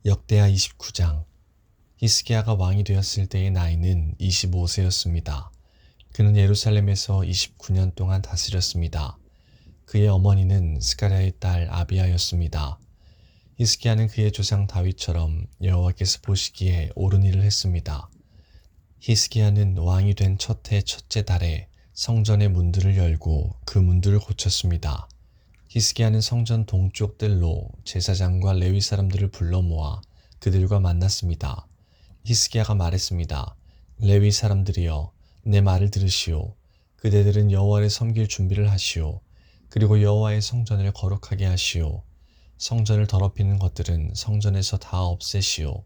역대하 29장. 히스기야가 왕이 되었을 때의 나이는 25세였습니다. 그는 예루살렘에서 29년 동안 다스렸습니다. 그의 어머니는 스가랴의 딸 아비야였습니다. 히스기야는 그의 조상 다윗처럼 여호와께서 보시기에 옳은 일을 했습니다. 히스기야는 왕이 된 첫 해 첫째 달에 성전의 문들을 열고 그 문들을 고쳤습니다. 히스기야는 성전 동쪽 뜰로 제사장과 레위 사람들을 불러 모아 그들과 만났습니다. 히스기야가 말했습니다. 레위 사람들이여, 내 말을 들으시오. 그대들은 여호와를 섬길 준비를 하시오. 그리고 여호와의 성전을 거룩하게 하시오. 성전을 더럽히는 것들은 성전에서 다 없애시오.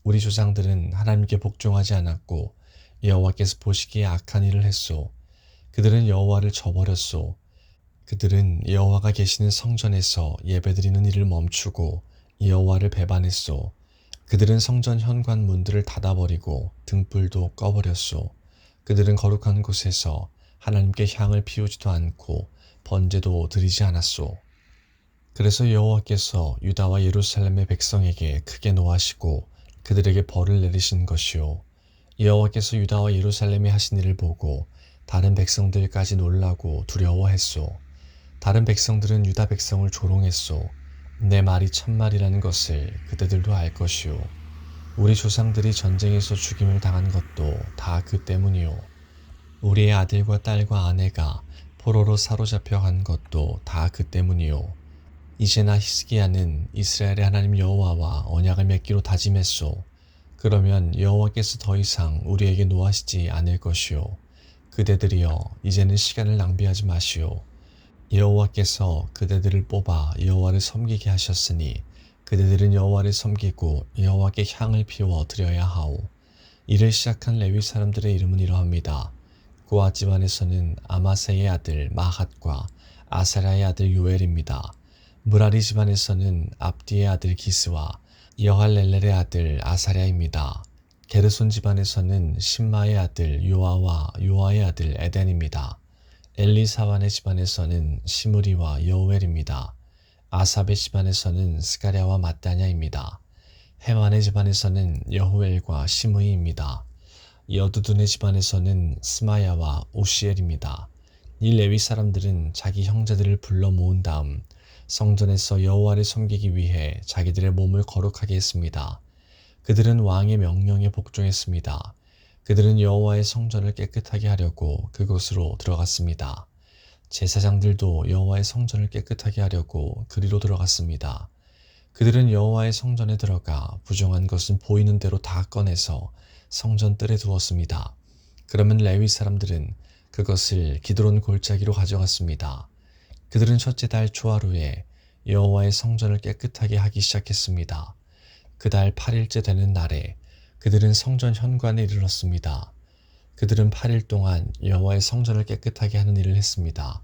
우리 조상들은 하나님께 복종하지 않았고 여호와께서 보시기에 악한 일을 했소. 그들은 여호와를 저버렸소. 그들은 여호와가 계시는 성전에서 예배드리는 일을 멈추고 여호와를 배반했소. 그들은 성전 현관 문들을 닫아버리고 등불도 꺼버렸소. 그들은 거룩한 곳에서 하나님께 향을 피우지도 않고 번제도 드리지 않았소. 그래서 여호와께서 유다와 예루살렘의 백성에게 크게 노하시고 그들에게 벌을 내리신 것이요. 여호와께서 유다와 예루살렘에 하신 일을 보고 다른 백성들까지 놀라고 두려워했소. 다른 백성들은 유다 백성을 조롱했소. 내 말이 참말이라는 것을 그대들도 알 것이요. 우리 조상들이 전쟁에서 죽임을 당한 것도 다 그 때문이요. 우리의 아들과 딸과 아내가 포로로 사로잡혀 간 것도 다 그 때문이요. 이제나 히스기야는 이스라엘의 하나님 여호와와 언약을 맺기로 다짐했소. 그러면 여호와께서 더 이상 우리에게 노하시지 않을 것이요. 그대들이여, 이제는 시간을 낭비하지 마시오. 여호와께서 그대들을 뽑아 여호와를 섬기게 하셨으니 그대들은 여호와를 섬기고 여호와께 향을 피워 드려야 하오. 이를 시작한 레위 사람들의 이름은 이러합니다. 고앗 집안에서는 아마세의 아들 마핫과 아사랴의 아들 요엘입니다. 무라리 집안에서는 압디의 아들 기스와 여할렐렐의 아들 아사랴입니다. 게르손 집안에서는 심마의 아들 요아와 요아의 아들 에덴입니다. 엘리사반의 집안에서는 시므리와 여우엘입니다. 아삽의 집안에서는 스가랴와 마따냐입니다. 헤만의 집안에서는 여후엘과 시므이입니다. 여두둔의 집안에서는 스마야와 오시엘입니다. 이 레위 사람들은 자기 형제들을 불러 모은 다음 성전에서 여호와를 섬기기 위해 자기들의 몸을 거룩하게 했습니다. 그들은 왕의 명령에 복종했습니다. 그들은 여호와의 성전을 깨끗하게 하려고 그곳으로 들어갔습니다. 제사장들도 여호와의 성전을 깨끗하게 하려고 그리로 들어갔습니다. 그들은 여호와의 성전에 들어가 부정한 것은 보이는 대로 다 꺼내서 성전 뜰에 두었습니다. 그러면 레위 사람들은 그것을 기드론 골짜기로 가져갔습니다. 그들은 첫째 달 초하루에 여호와의 성전을 깨끗하게 하기 시작했습니다. 그 달 8일째 되는 날에 그들은 성전 현관에 이르렀습니다. 그들은 8일 동안 여호와의 성전을 깨끗하게 하는 일을 했습니다.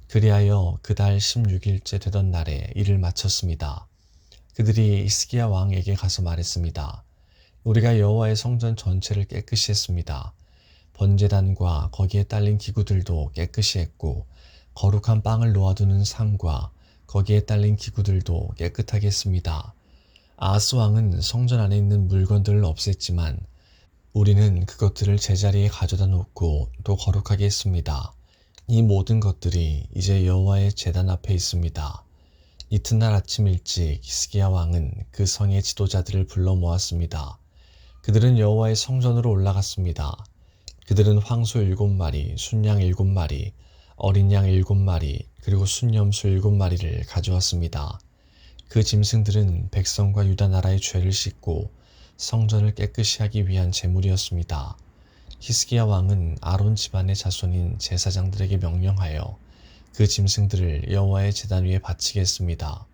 그리하여 그 달 16일째 되던 날에 일을 마쳤습니다. 그들이 히스기야 왕에게 가서 말했습니다. 우리가 여호와의 성전 전체를 깨끗이 했습니다. 번제단과 거기에 딸린 기구들도 깨끗이 했고 거룩한 빵을 놓아두는 상과 거기에 딸린 기구들도 깨끗하게 했습니다. 아하스 왕은 성전 안에 있는 물건들을 없앴지만 우리는 그것들을 제자리에 가져다 놓고 또 거룩하게 했습니다. 이 모든 것들이 이제 여호와의 제단 앞에 있습니다. 이튿날 아침 일찍 히스기야 왕은 그 성의 지도자들을 불러 모았습니다. 그들은 여호와의 성전으로 올라갔습니다. 그들은 황소 7마리, 순양 7마리, 어린 양 7마리, 그리고 순염소 7마리를 가져왔습니다. 그 짐승들은 백성과 유다 나라의 죄를 씻고 성전을 깨끗이 하기 위한 제물이었습니다. 히스기야 왕은 아론 집안의 자손인 제사장들에게 명령하여 그 짐승들을 여호와의 제단 위에 바치게 했습니다.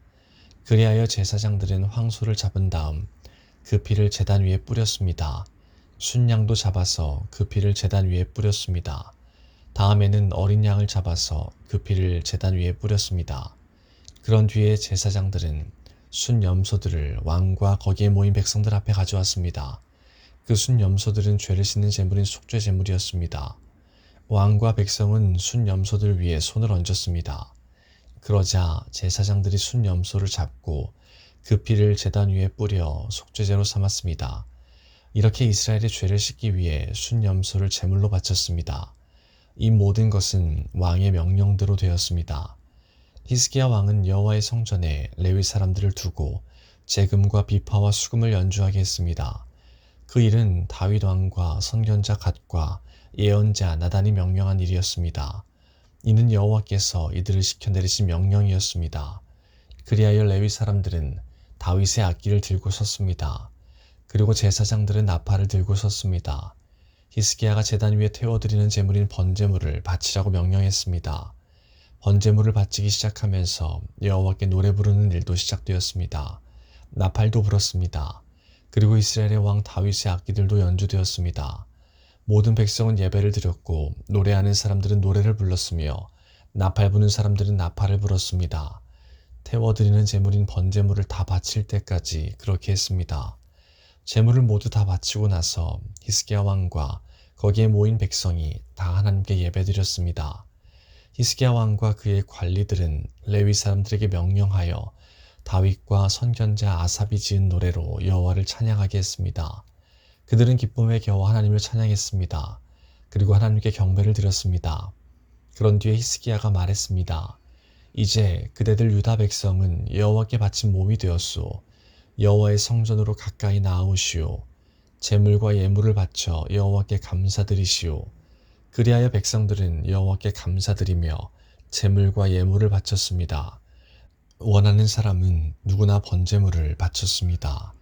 그리하여 제사장들은 황소를 잡은 다음 그 피를 제단 위에 뿌렸습니다. 순양도 잡아서 그 피를 제단 위에 뿌렸습니다. 다음에는 어린 양을 잡아서 그 피를 제단 위에 뿌렸습니다. 그런 뒤에 제사장들은 순염소들을 왕과 거기에 모인 백성들 앞에 가져왔습니다. 그 순염소들은 죄를 씻는 제물인 속죄 제물이었습니다. 왕과 백성은 순염소들 위에 손을 얹었습니다. 그러자 제사장들이 순염소를 잡고 그 피를 제단 위에 뿌려 속죄제로 삼았습니다. 이렇게 이스라엘의 죄를 씻기 위해 순염소를 제물로 바쳤습니다. 이 모든 것은 왕의 명령대로 되었습니다. 히스기야 왕은 여호와의 성전에 레위 사람들을 두고 제금과 비파와 수금을 연주하게 했습니다. 그 일은 다윗 왕과 선견자 갓과 예언자 나단이 명령한 일이었습니다. 이는 여호와께서 이들을 시켜 내리신 명령이었습니다. 그리하여 레위 사람들은 다윗의 악기를 들고 섰습니다. 그리고 제사장들은 나팔을 들고 섰습니다. 히스기야가 제단 위에 태워드리는 제물인 번제물을 바치라고 명령했습니다. 번제물을 바치기 시작하면서 여호와께 노래 부르는 일도 시작되었습니다. 나팔도 불었습니다. 그리고 이스라엘의 왕 다윗의 악기들도 연주되었습니다. 모든 백성은 예배를 드렸고 노래하는 사람들은 노래를 불렀으며 나팔 부는 사람들은 나팔을 불었습니다. 태워드리는 제물인 번제물을 다 바칠 때까지 그렇게 했습니다. 제물을 모두 다 바치고 나서 히스기야 왕과 거기에 모인 백성이 다 하나님께 예배드렸습니다. 히스기야 왕과 그의 관리들은 레위 사람들에게 명령하여 다윗과 선견자 아삽이 지은 노래로 여호와를 찬양하게 했습니다. 그들은 기쁨에 겨워 하나님을 찬양했습니다. 그리고 하나님께 경배를 드렸습니다. 그런 뒤에 히스기야가 말했습니다. 이제 그대들 유다 백성은 여호와께 바친 몸이 되었소. 여호와의 성전으로 가까이 나아오시오. 제물과 예물을 바쳐 여호와께 감사드리시오. 그리하여 백성들은 여호와께 감사드리며 제물과 예물을 바쳤습니다. 원하는 사람은 누구나 번제물을 바쳤습니다.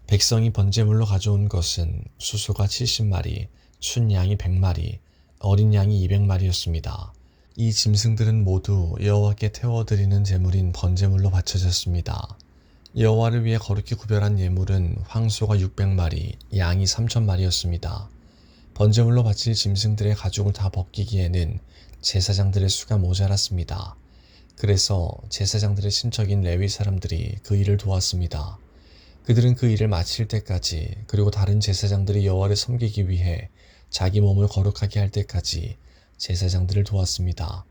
백성이 번제물로 가져온 것은 수소가 70마리, 춘양이 100마리, 어린 양이 200마리였습니다. 이 짐승들은 모두 여호와께 태워드리는 제물인 번제물로 바쳐졌습니다. 여호와를 위해 거룩히 구별한 예물은 황소가 600마리, 양이 3000마리였습니다. 번제물로 바칠 짐승들의 가죽을 다 벗기기에는 제사장들의 수가 모자랐습니다. 그래서 제사장들의 친척인 레위 사람들이 그 일을 도왔습니다. 그들은 그 일을 마칠 때까지 그리고 다른 제사장들이 여호와를 섬기기 위해 자기 몸을 거룩하게 할 때까지 제사장들을 도왔습니다.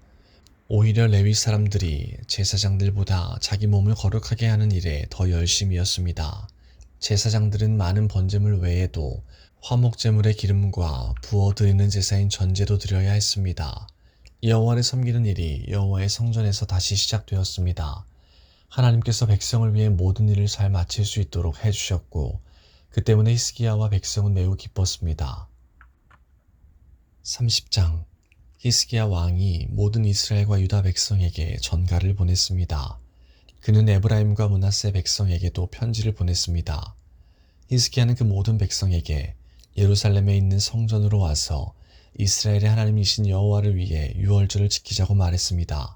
오히려 레위 사람들이 제사장들보다 자기 몸을 거룩하게 하는 일에 더 열심이었습니다. 제사장들은 많은 번제물 외에도 화목제물의 기름과 부어드리는 제사인 전제도 드려야 했습니다. 여호와를 섬기는 일이 여호와의 성전에서 다시 시작되었습니다. 하나님께서 백성을 위해 모든 일을 잘 마칠 수 있도록 해주셨고 그 때문에 히스기야와 백성은 매우 기뻤습니다. 30장 히스기야 왕이 모든 이스라엘과 유다 백성에게 전가를 보냈습니다. 그는 에브라임과 므낫세 백성에게도 편지를 보냈습니다. 히스기야는 그 모든 백성에게 예루살렘에 있는 성전으로 와서 이스라엘의 하나님이신 여호와를 위해 유월절을 지키자고 말했습니다.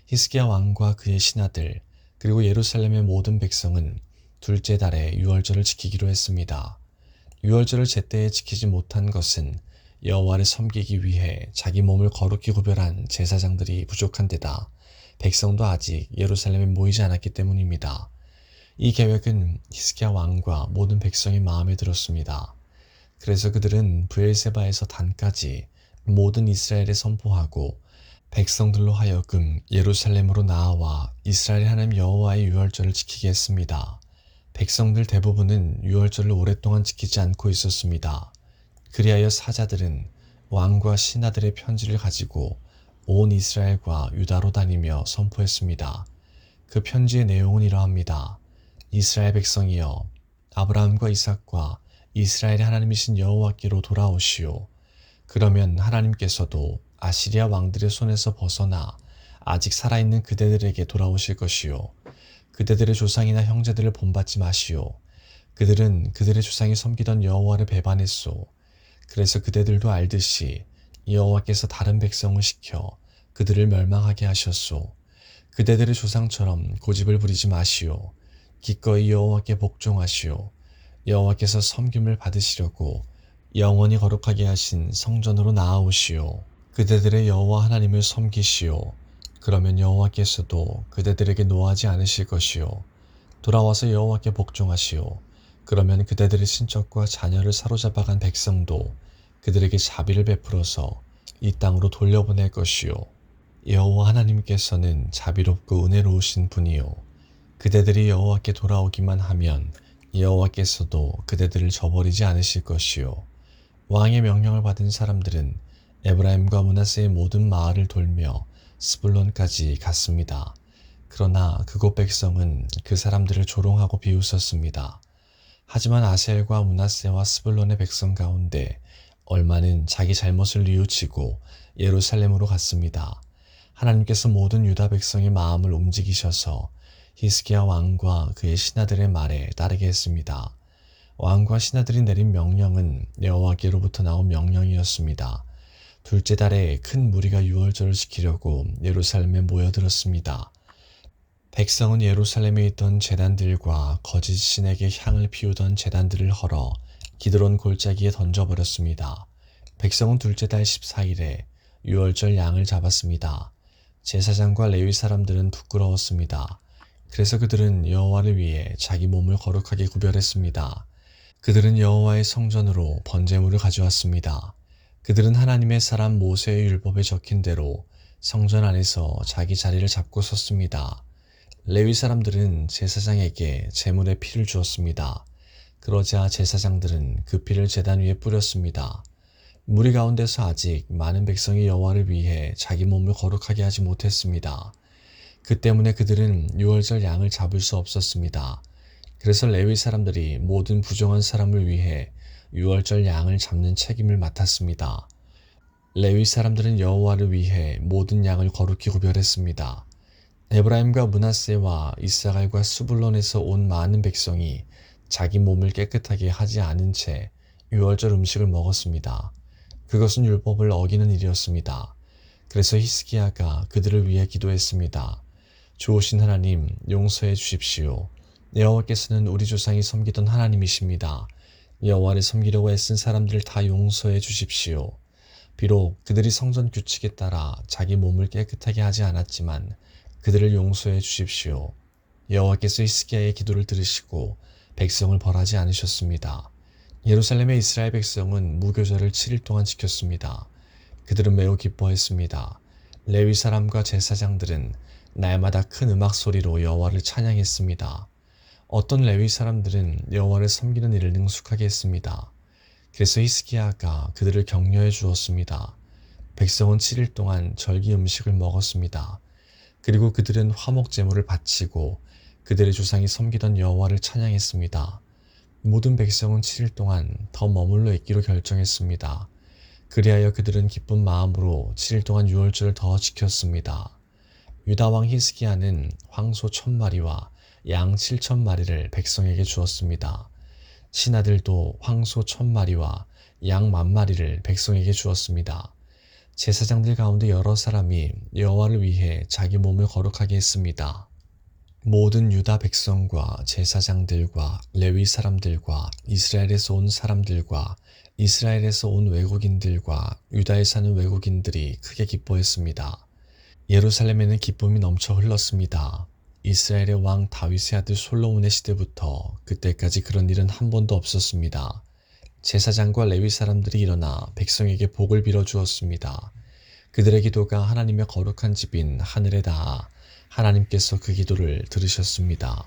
히스기야 왕과 그의 신하들 그리고 예루살렘의 모든 백성은 둘째 달에 유월절을 지키기로 했습니다. 유월절을 제때에 지키지 못한 것은 여호와를 섬기기 위해 자기 몸을 거룩히 구별한 제사장들이 부족한 데다 백성도 아직 예루살렘에 모이지 않았기 때문입니다. 이 계획은 히스기야 왕과 모든 백성의 마음에 들었습니다. 그래서 그들은 브엘세바에서 단까지 모든 이스라엘에 선포하고 백성들로 하여금 예루살렘으로 나아와 이스라엘 하나님 여호와의 유월절을 지키게 했습니다. 백성들 대부분은 유월절을 오랫동안 지키지 않고 있었습니다. 그리하여 사자들은 왕과 신하들의 편지를 가지고 온 이스라엘과 유다로 다니며 선포했습니다. 그 편지의 내용은 이러합니다. 이스라엘 백성이여, 아브라함과 이삭과 이스라엘의 하나님이신 여호와께로 돌아오시오. 그러면 하나님께서도 아시리아 왕들의 손에서 벗어나 아직 살아있는 그대들에게 돌아오실 것이요. 그대들의 조상이나 형제들을 본받지 마시오. 그들은 그들의 조상이 섬기던 여호와를 배반했소. 그래서 그대들도 알듯이 여호와께서 다른 백성을 시켜 그들을 멸망하게 하셨소. 그대들의 조상처럼 고집을 부리지 마시오. 기꺼이 여호와께 복종하시오. 여호와께서 섬김을 받으시려고 영원히 거룩하게 하신 성전으로 나아오시오. 그대들의 여호와 하나님을 섬기시오. 그러면 여호와께서도 그대들에게 노하지 않으실 것이요. 돌아와서 여호와께 복종하시오. 그러면 그대들의 친척과 자녀를 사로잡아간 백성도 그들에게 자비를 베풀어서 이 땅으로 돌려보낼 것이요. 여호와 하나님께서는 자비롭고 은혜로우신 분이요. 그대들이 여호와께 돌아오기만 하면 여호와께서도 그대들을 저버리지 않으실 것이요. 왕의 명령을 받은 사람들은 에브라임과 므낫세의 모든 마을을 돌며 스불론까지 갔습니다. 그러나 그곳 백성은 그 사람들을 조롱하고 비웃었습니다. 하지만 아셀과 므낫세와 스불론의 백성 가운데 얼마는 자기 잘못을 뉘우치고 예루살렘으로 갔습니다. 하나님께서 모든 유다 백성의 마음을 움직이셔서 히스기야 왕과 그의 신하들의 말에 따르게 했습니다. 왕과 신하들이 내린 명령은 여호와께로부터 나온 명령이었습니다. 둘째 달에 큰 무리가 유월절을 지키려고 예루살렘에 모여들었습니다. 백성은 예루살렘에 있던 제단들과 거짓 신에게 향을 피우던 제단들을 헐어 기드론 골짜기에 던져버렸습니다. 백성은 둘째 달 14일에 유월절 양을 잡았습니다. 제사장과 레위 사람들은 부끄러웠습니다. 그래서 그들은 여호와를 위해 자기 몸을 거룩하게 구별했습니다. 그들은 여호와의 성전으로 번제물을 가져왔습니다. 그들은 하나님의 사람 모세의 율법에 적힌 대로 성전 안에서 자기 자리를 잡고 섰습니다. 레위 사람들은 제사장에게 제물의 피를 주었습니다. 그러자 제사장들은 그 피를 제단 위에 뿌렸습니다. 무리 가운데서 아직 많은 백성이 여호와를 위해 자기 몸을 거룩하게 하지 못했습니다. 그 때문에 그들은 유월절 양을 잡을 수 없었습니다. 그래서 레위 사람들이 모든 부정한 사람을 위해 유월절 양을 잡는 책임을 맡았습니다. 레위 사람들은 여호와를 위해 모든 양을 거룩히 구별했습니다. 에브라임과 므낫세와 이스라엘과 수불론에서 온 많은 백성이 자기 몸을 깨끗하게 하지 않은 채 유월절 음식을 먹었습니다. 그것은 율법을 어기는 일이었습니다. 그래서 히스기야가 그들을 위해 기도했습니다. 좋으신 하나님, 용서해 주십시오. 여호와께서는 우리 조상이 섬기던 하나님이십니다. 여호와를 섬기려고 애쓴 사람들을 다 용서해 주십시오. 비록 그들이 성전 규칙에 따라 자기 몸을 깨끗하게 하지 않았지만 그들을 용서해 주십시오. 여호와께서 히스기야의 기도를 들으시고 백성을 벌하지 않으셨습니다. 예루살렘의 이스라엘 백성은 무교절을 7일 동안 지켰습니다. 그들은 매우 기뻐했습니다. 레위 사람과 제사장들은 날마다 큰 음악 소리로 여호와를 찬양했습니다. 어떤 레위 사람들은 여호와를 섬기는 일을 능숙하게 했습니다. 그래서 히스기야가 그들을 격려해 주었습니다. 백성은 7일 동안 절기 음식을 먹었습니다. 그리고 그들은 화목 제물을 바치고 그들의 조상이 섬기던 여호와를 찬양했습니다. 모든 백성은 7일 동안 더 머물러 있기로 결정했습니다. 그리하여 그들은 기쁜 마음으로 7일 동안 유월절을 더 지켰습니다. 유다 왕 히스기야는 황소 1000마리와 양 7000마리를 백성에게 주었습니다. 신하들도 황소 1000마리와 양 10,000마리를 백성에게 주었습니다. 제사장들 가운데 여러 사람이 여호와를 위해 자기 몸을 거룩하게 했습니다. 모든 유다 백성과 제사장들과 레위 사람들과 이스라엘에서 온 사람들과 이스라엘에서 온 외국인들과 유다에 사는 외국인들이 크게 기뻐했습니다. 예루살렘에는 기쁨이 넘쳐 흘렀습니다. 이스라엘의 왕 다윗의 아들 솔로몬의 시대부터 그때까지 그런 일은 한 번도 없었습니다. 제사장과 레위 사람들이 일어나 백성에게 복을 빌어 주었습니다. 그들의 기도가 하나님의 거룩한 집인 하늘에 닿아 하나님께서 그 기도를 들으셨습니다.